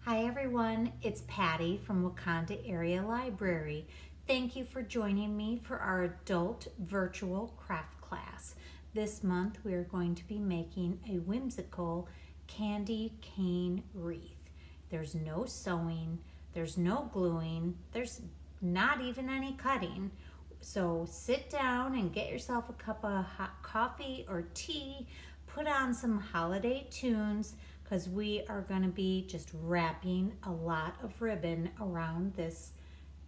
Hi everyone, it's Patty from Wakanda Area Library. Thank you for joining me for our adult virtual craft class. This month we are going to be making a whimsical candy cane wreath. There's no sewing, there's no gluing, there's not even any cutting. So sit down and get yourself a cup of hot coffee or tea, put on some holiday tunes, because we are going to be just wrapping a lot of ribbon around this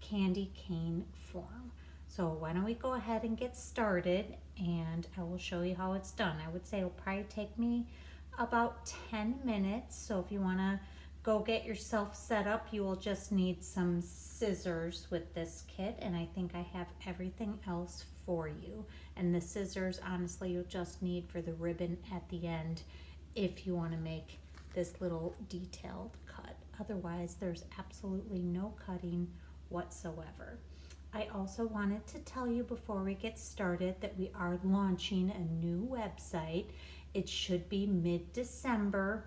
candy cane form. So why don't we go ahead and get started, and I will show you how it's done. I would say it'll probably take me about 10 minutes. So if you want to go get yourself set up, you will just need some scissors with this kit, and I think I have everything else for you. And the scissors, honestly, you'll just need for the ribbon at the end if you want to make this little detailed cut. Otherwise, there's absolutely no cutting whatsoever. I also wanted to tell you before we get started that we are launching a new website. It should be mid-December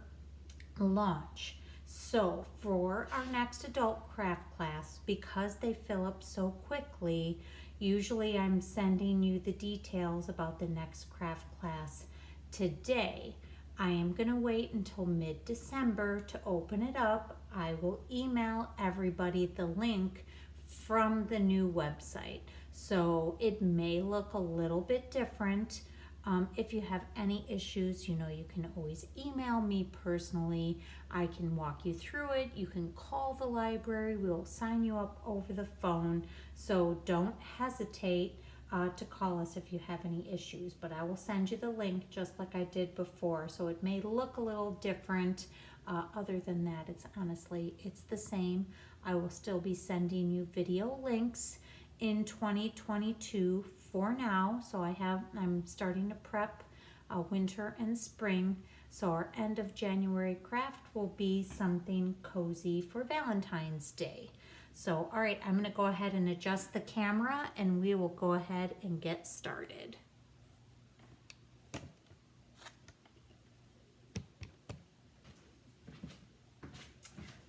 launch. So for our next adult craft class, because they fill up so quickly, usually I'm sending you the details about the next craft class today. I am going to wait until mid-December to open it up. I will email everybody the link from the new website. So it may look a little bit different. If you have any issues, you can always email me personally. I can walk you through it. You can call the library. We'll sign you up over the phone. So don't hesitate to call us if you have any issues, but I will send you the link just like I did before. So it may look a little different. Other than that, it's the same. I will still be sending you video links in 2022 for now. So I'm starting to prep winter and spring. So our end of January craft will be something cozy for Valentine's Day. So, all right, I'm going to go ahead and adjust the camera, and we will go ahead and get started.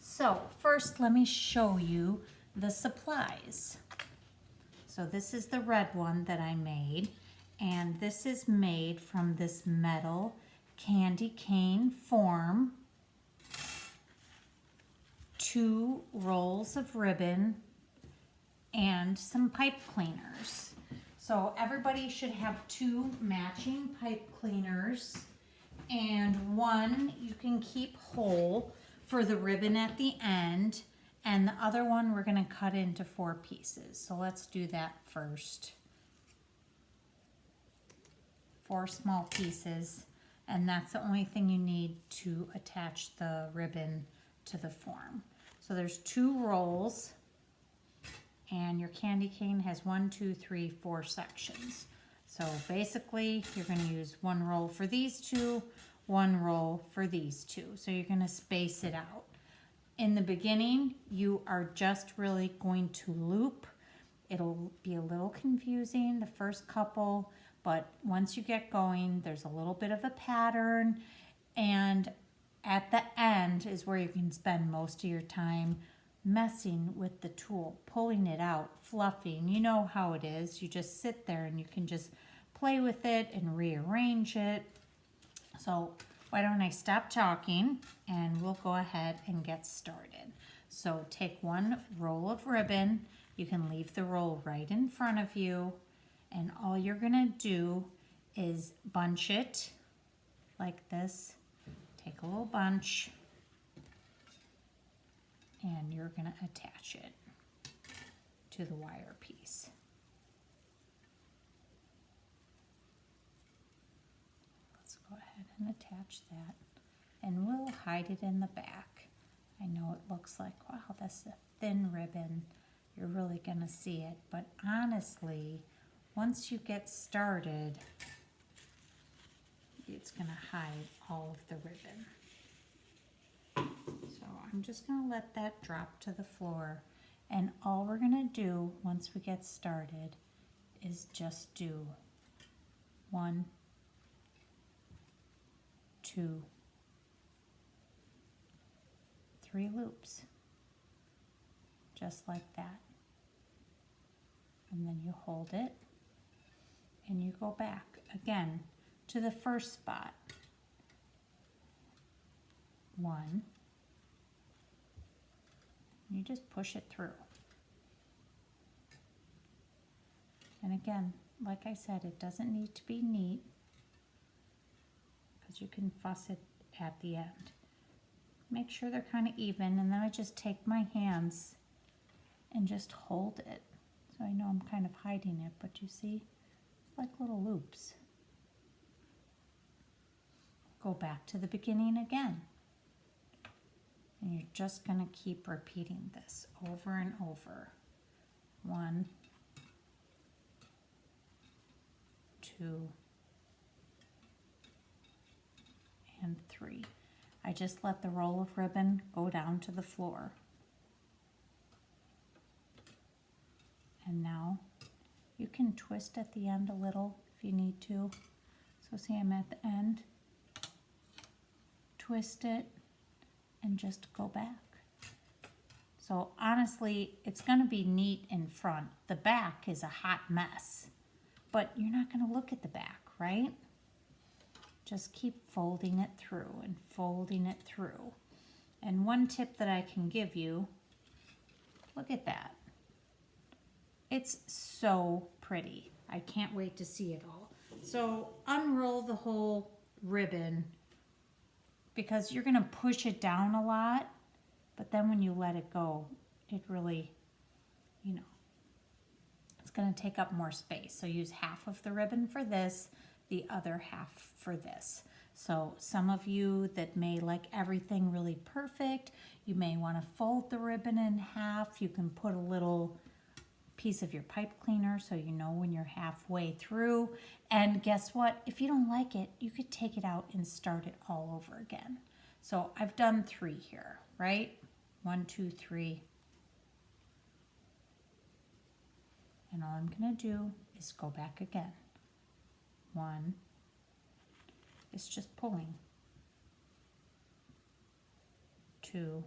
So first, let me show you the supplies. So this is the red one that I made, and this is made from this metal candy cane form, 2 rolls of ribbon, and some pipe cleaners. So everybody should have 2 matching pipe cleaners, and 1 you can keep whole for the ribbon at the end, and the other one we're going to cut into 4 pieces. So let's do that first. 4 small pieces, and that's the only thing you need to attach the ribbon to the form. So there's 2 rolls, and your candy cane has 1, 2, 3, 4 sections. So basically you're going to use 1 roll for these 2, 1 roll for these 2. So you're going to space it out. In the beginning, you are just really going to loop. It'll be a little confusing the first couple, but once you get going, there's a little bit of a pattern, and at the end is where you can spend most of your time messing with the tool, pulling it out, fluffing. You know how it is. You just sit there and you can just play with it and rearrange it. So why don't I stop talking and we'll go ahead and get started. So take 1 roll of ribbon. You can leave the roll right in front of you, and all you're gonna do is bunch it like this. Take a little bunch, and you're going to attach it to the wire piece. Let's go ahead and attach that, and we'll hide it in the back. I know it looks like, wow, that's a thin ribbon. You're really going to see it, but honestly, once you get started, it's going to hide all of the ribbon. So I'm just going to let that drop to the floor, and all we're going to do once we get started is just do 1, 2, 3 loops, just like that. And then you hold it and you go back again to the first spot. 1. You just push it through. And again, like I said, it doesn't need to be neat because you can fuss it at the end. Make sure they're kind of even, and then I just take my hands and just hold it. So I know I'm kind of hiding it, but you see, it's like little loops. Go back to the beginning again. And you're just going to keep repeating this over and over. 1, 2, and 3. I just let the roll of ribbon go down to the floor. And now you can twist at the end a little if you need to. So see, I'm at the end. Twist it and just go back. So honestly, it's going to be neat in front. The back is a hot mess, but you're not going to look at the back, right? Just keep folding it through and folding it through. And one tip that I can give you, look at that. It's so pretty. I can't wait to see it all. So unroll the whole ribbon because you're going to push it down a lot, but then when you let it go, it really, you know, it's going to take up more space. So use half of the ribbon for this, the other half for this. So some of you that may like everything really perfect, you may want to fold the ribbon in half. You can put a little piece of your pipe cleaner so you know when you're halfway through. And guess what? If you don't like it, you could take it out and start it all over again. So I've done 3 here, right? 1, 2, 3. And all I'm going to do is go back again. 1. It's just pulling. 2,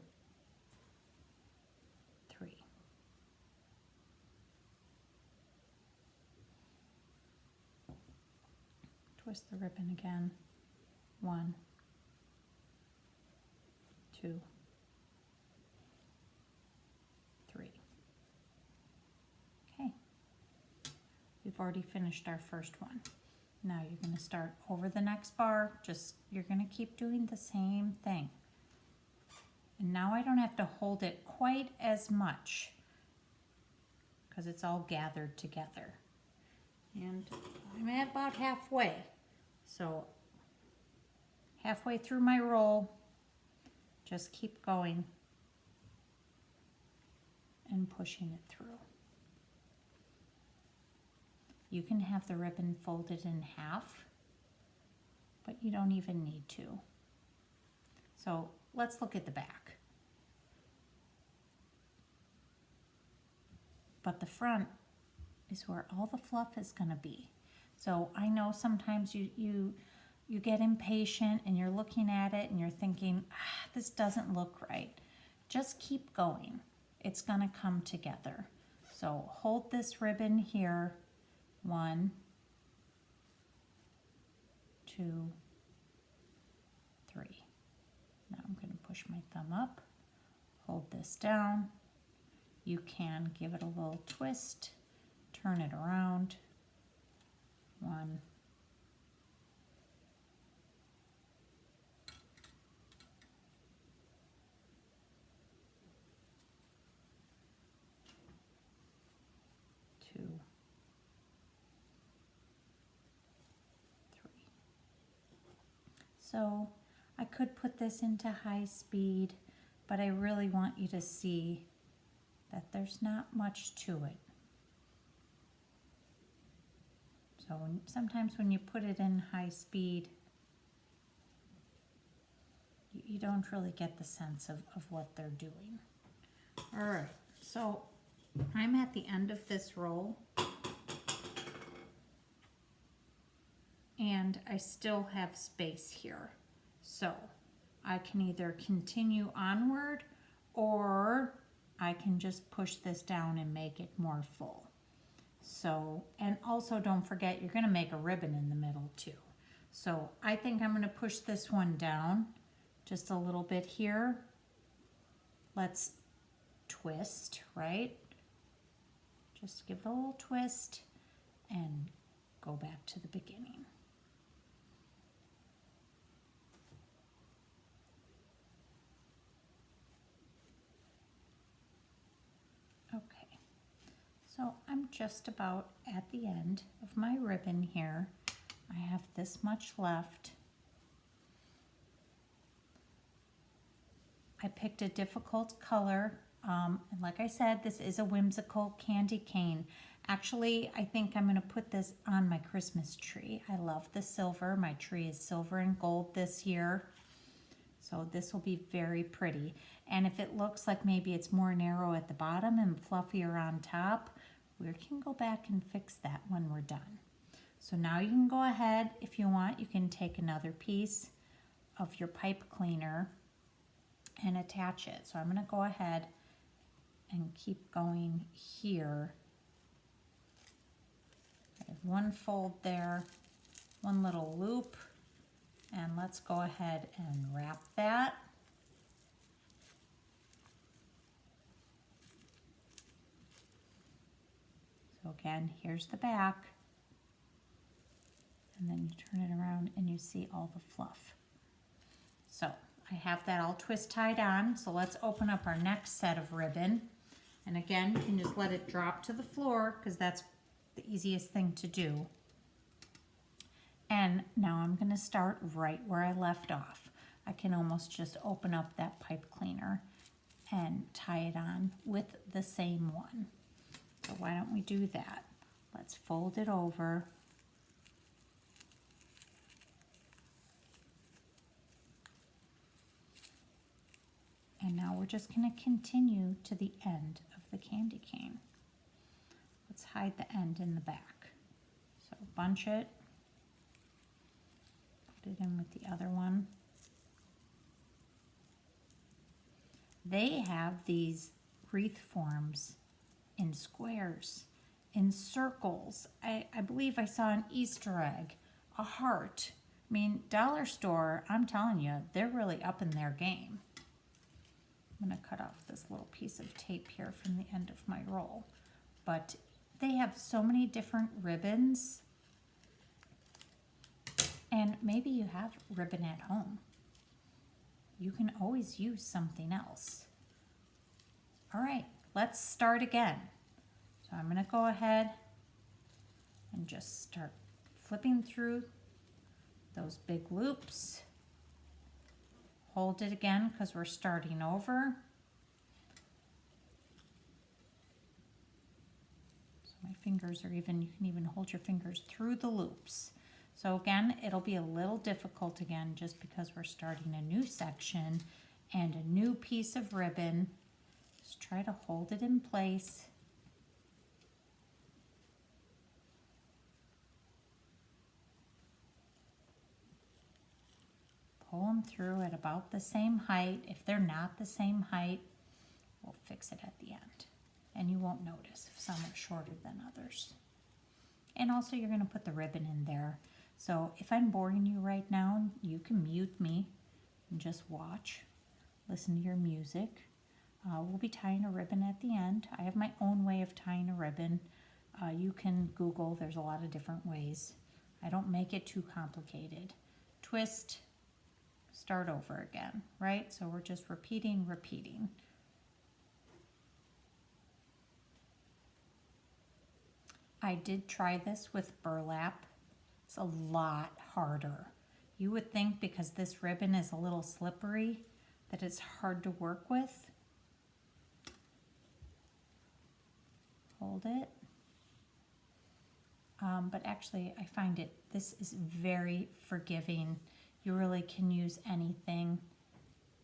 3. Twist the ribbon again. 1, 2, 3. Okay. We've already finished our first one. Now you're going to start over the next bar. You're going to keep doing the same thing. And now I don't have to hold it quite as much because it's all gathered together. And I'm at about halfway. So halfway through my roll, just keep going and pushing it through. You can have the ribbon folded in half, but you don't even need to. So let's look at the back. But the front is where all the fluff is going to be. So I know sometimes you get impatient and you're looking at it and you're thinking, this doesn't look right. Just keep going. It's going to come together. So hold this ribbon here. 1, 2, 3. Now I'm going to push my thumb up, hold this down. You can give it a little twist, turn it around. 1, 2, 3. So I could put this into high speed, but I really want you to see that there's not much to it. So sometimes when you put it in high speed, you don't really get the sense of what they're doing. All right, so I'm at the end of this roll, and I still have space here. So I can either continue onward or I can just push this down and make it more full. So, and also don't forget, you're gonna make a ribbon in the middle too. So I think I'm gonna push this one down just a little bit here. Let's twist, right? Just give it a little twist and go back to the beginning. Okay, so I'm just about at the end of my ribbon here. I have this much left. I picked a difficult color, and like I said, this is a whimsical candy cane. Actually, I think I'm going to put this on my Christmas tree. I love the silver. My tree is silver and gold this year, so this will be very pretty. And if it looks like maybe it's more narrow at the bottom and fluffier on top, we can go back and fix that when we're done. So now you can go ahead, if you want, you can take another piece of your pipe cleaner and attach it. So I'm going to go ahead and keep going here. I have one fold there, one little loop, and let's go ahead and wrap that. So again, here's the back, and then you turn it around and you see all the fluff. So I have that all twist tied on, so let's open up our next set of ribbon. And again, you can just let it drop to the floor because that's the easiest thing to do. And now I'm going to start right where I left off. I can almost just open up that pipe cleaner and tie it on with the same one. So why don't we do that? Let's fold it over. And now we're just going to continue to the end of the candy cane. Let's hide the end in the back. So bunch it, put it in with the other one. They have these wreath forms in squares, in circles. I believe I saw an Easter egg, a heart. I mean, dollar store, I'm telling you, they're really up in their game. I'm going to cut off this little piece of tape here from the end of my roll. But they have so many different ribbons. And maybe you have ribbon at home. You can always use something else. All right, let's start again. So I'm going to go ahead and just start flipping through those big loops. Hold it again because we're starting over. So my fingers are even, you can even hold your fingers through the loops. So again, it'll be a little difficult again just because we're starting a new section and a new piece of ribbon. Just try to hold it in place. Pull them through at about the same height. If they're not the same height, we'll fix it at the end. And you won't notice if some are shorter than others. And also you're going to put the ribbon in there. So if I'm boring you right now, you can mute me and just watch. Listen to your music. We'll be tying a ribbon at the end. I have my own way of tying a ribbon. You can Google, there's a lot of different ways. I don't make it too complicated. Twist, start over again, right? So we're just repeating. I did try this with burlap. It's a lot harder. You would think because this ribbon is a little slippery that it's hard to work with. Hold it. But actually I find this is very forgiving. You really can use anything.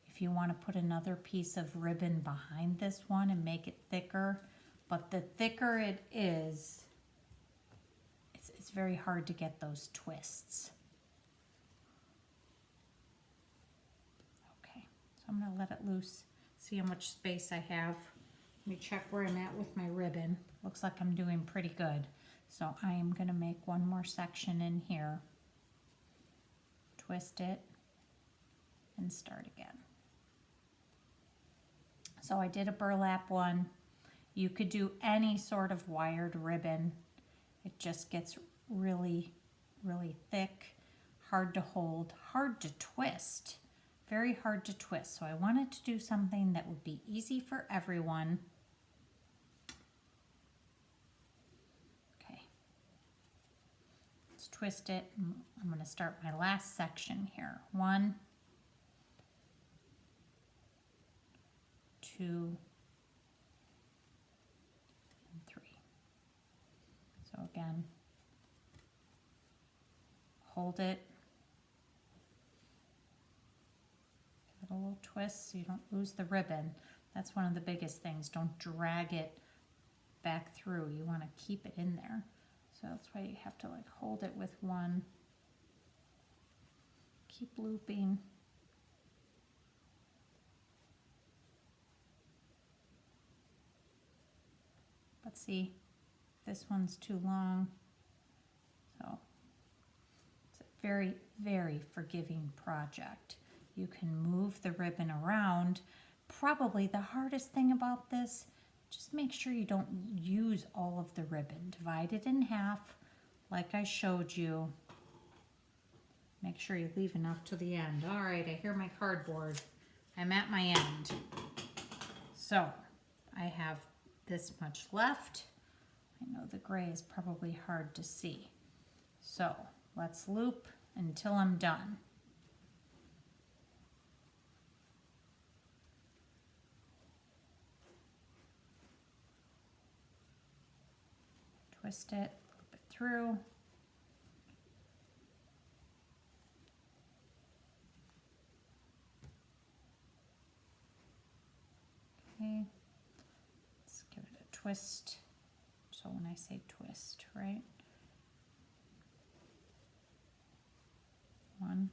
If you want to put another piece of ribbon behind this one and make it thicker, but the thicker it is, it's very hard to get those twists. Okay, so I'm going to let it loose. It's see how much space I have. Let me check where I'm at with my ribbon. Looks like I'm doing pretty good. So I am going to make one more section in here, twist it, and start again. So I did a burlap one. You could do any sort of wired ribbon. It just gets really, really thick, hard to hold, hard to twist, very hard to twist. So I wanted to do something that would be easy for everyone. Okay, let's twist it. I'm going to start my last section here. 1, 2, and 3. So again, hold it, give it a little twist so you don't lose the ribbon. That's one of the biggest things. Don't drag it back through. You want to keep it in there. So that's why you have to like hold it with one. Keep looping. But see, this one's too long. So it's a very, very forgiving project. You can move the ribbon around. Probably the hardest thing about this, just make sure you don't use all of the ribbon. Divide it in half like I showed you. Make sure you leave enough to the end. All right, I hear my cardboard. I'm at my end. So I have this much left. I know the gray is probably hard to see. So let's loop until I'm done. Twist it, loop it through. Okay, let's give it a twist. So when I say twist, right? 1,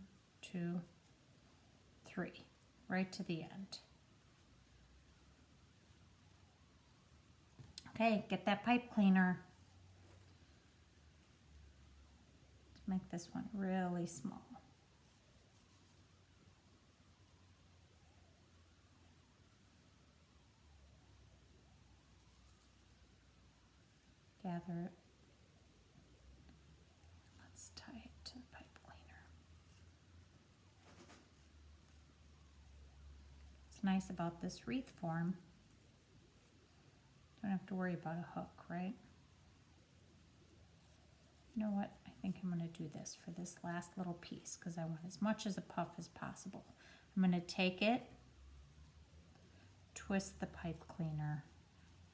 2, 3, right to the end. Okay, get that pipe cleaner. Let's make this one really small. Gather it. Let's tie it to the pipe cleaner. What's nice about this wreath form, don't have to worry about a hook, right? You know what? I think I'm going to do this for this last little piece because I want as much as a puff as possible. I'm going to take it, twist the pipe cleaner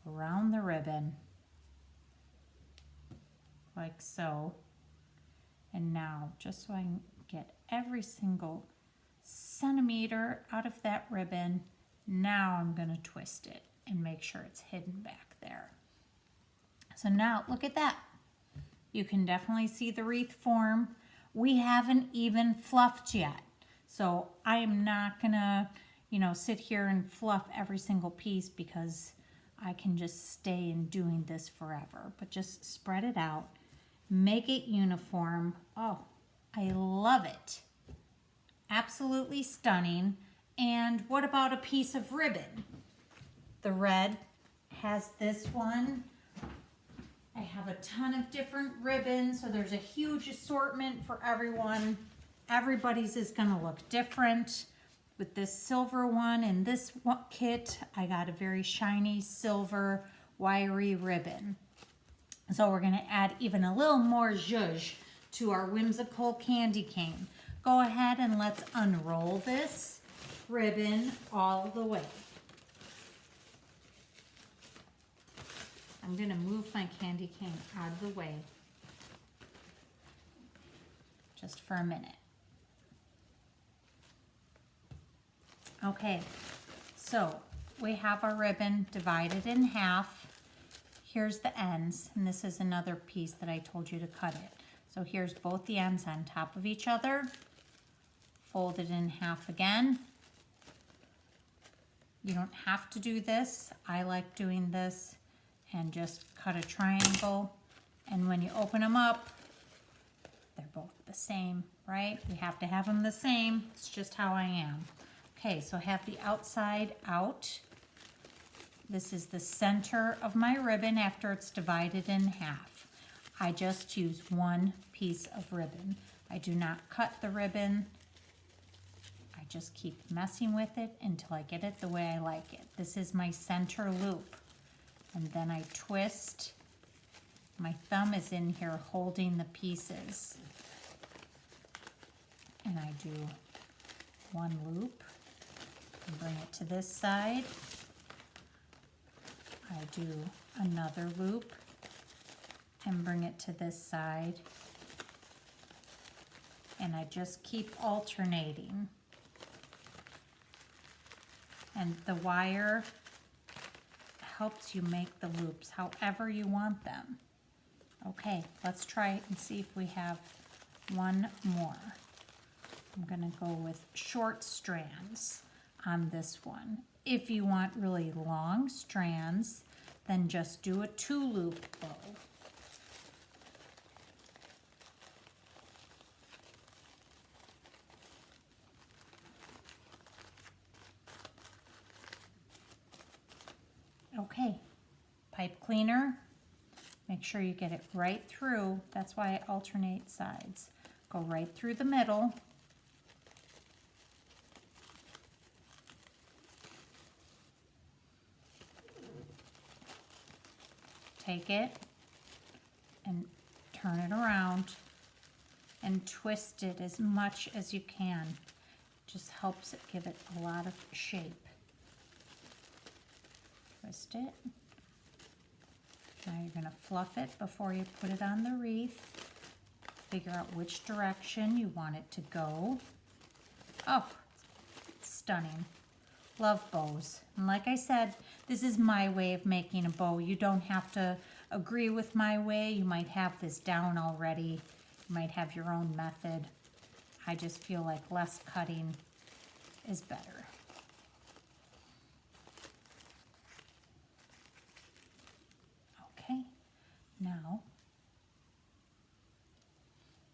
around the ribbon, like so. And now, just so I can get every single centimeter out of that ribbon, now I'm going to twist it and make sure it's hidden back there. So now, look at that. You can definitely see the wreath form. We haven't even fluffed yet. So I am not going to, sit here and fluff every single piece because I can just stay in doing this forever. But just spread it out. Make it uniform. Oh, I love it. Absolutely stunning. And what about a piece of ribbon? The red has this one. I have a ton of different ribbons, so there's a huge assortment for everyone. Everybody's is gonna look different. With this silver one in this kit, I got a very shiny silver wiry ribbon. So we're gonna add even a little more zhuzh to our whimsical candy cane. Go ahead and let's unroll this ribbon all the way. I'm gonna move my candy cane out of the way just for a minute. Okay, so we have our ribbon divided in half. Here's the ends, and this is another piece that I told you to cut it. So here's both the ends on top of each other. Fold it in half again. You don't have to do this. I like doing this and just cut a triangle. And when you open them up, they're both the same, right? We have to have them the same. It's just how I am. Okay, so I have the outside out. This is the center of my ribbon after it's divided in half. I just use one piece of ribbon. I do not cut the ribbon. I just keep messing with it until I get it the way I like it. This is my center loop. And then I twist. My thumb is in here holding the pieces. And I do one loop and bring it to this side. I do another loop and bring it to this side. And I just keep alternating. And the wire helps you make the loops however you want them. Okay, let's try it and see if we have one more. I'm gonna go with short strands on this one. If you want really long strands, then just do a 2-loop bow. Okay, pipe cleaner. Make sure you get it right through. That's why I alternate sides. Go right through the middle. Take it and turn it around and twist it as much as you can. Just helps it give it a lot of shape. Twist it. Now you're going to fluff it before you put it on the wreath. Figure out which direction you want it to go. Oh, stunning. Love bows. And like I said, this is my way of making a bow. You don't have to agree with my way. You might have this down already. You might have your own method. I just feel like less cutting is better. Okay, now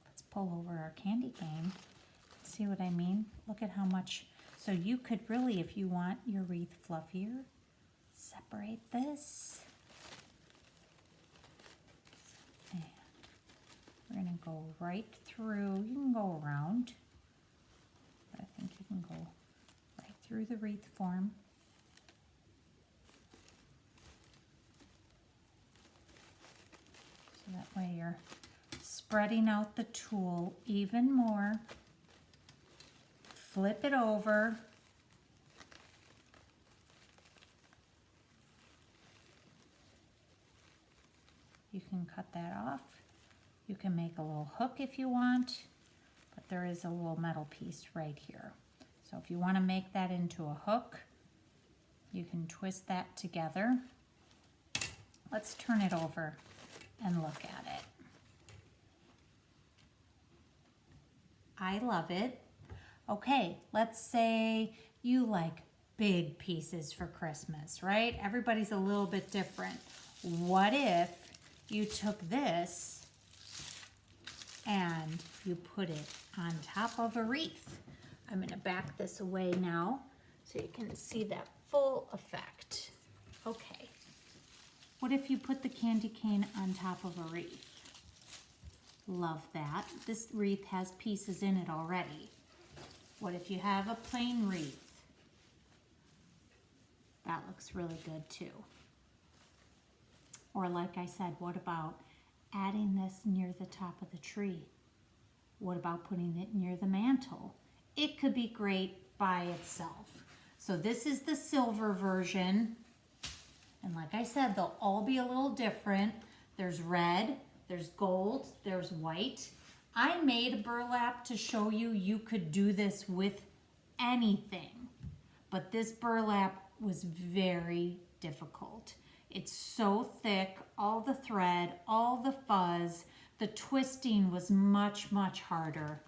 let's pull over our candy cane. See what I mean? Look at how much. So you could really, if you want your wreath fluffier, separate this. And we're going to go right through. You can go around, but I think you can go right through the wreath form. So that way you're spreading out the tool even more. Flip it over. You can cut that off. You can make a little hook if you want, but there is a little metal piece right here. So if you want to make that into a hook, you can twist that together. Let's turn it over and look at it. I love it. Okay, let's say you like big pieces for Christmas, right? Everybody's a little bit different. What if you took this and you put it on top of a wreath? I'm going to back this away now so you can see that full effect. Okay, what if you put the candy cane on top of a wreath? Love that. This wreath has pieces in it already. What if you have a plain wreath? That looks really good too. Or like I said, what about adding this near the top of the tree? What about putting it near the mantle? It could be great by itself. So this is the silver version. And like I said, they'll all be a little different. There's red, there's gold, there's white. I made a burlap to show you you could do this with anything, but this burlap was very difficult. It's so thick, all the thread, all the fuzz, the twisting was much, much harder.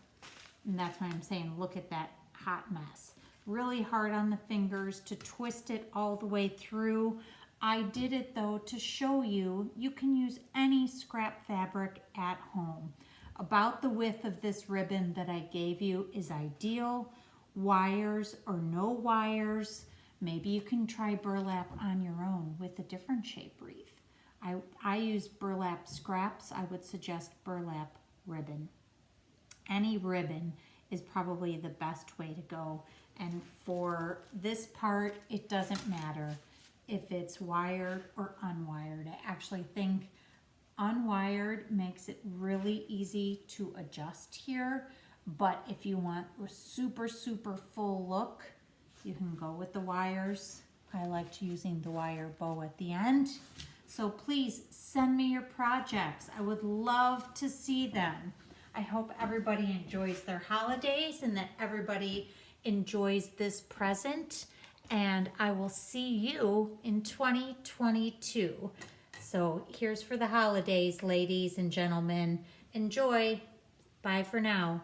And that's why I'm saying, look at that hot mess. really hard on the fingers to twist it all the way through. I did it though to show you, you can use any scrap fabric at home. About the width of this ribbon that I gave you is ideal. Wires or no wires. Maybe you can try burlap on your own with a different shape wreath. I use burlap scraps. I would suggest burlap ribbon. Any ribbon is probably the best way to go. And for this part, it doesn't matter if it's wired or unwired. I actually think unwired makes it really easy to adjust here. But if you want a super, super full look, you can go with the wires. I liked using the wire bow at the end. So please send me your projects. I would love to see them. I hope everybody enjoys their holidays and that everybody enjoys this present. And I will see you in 2022. So here's for the holidays, ladies and gentlemen. Enjoy. Bye for now.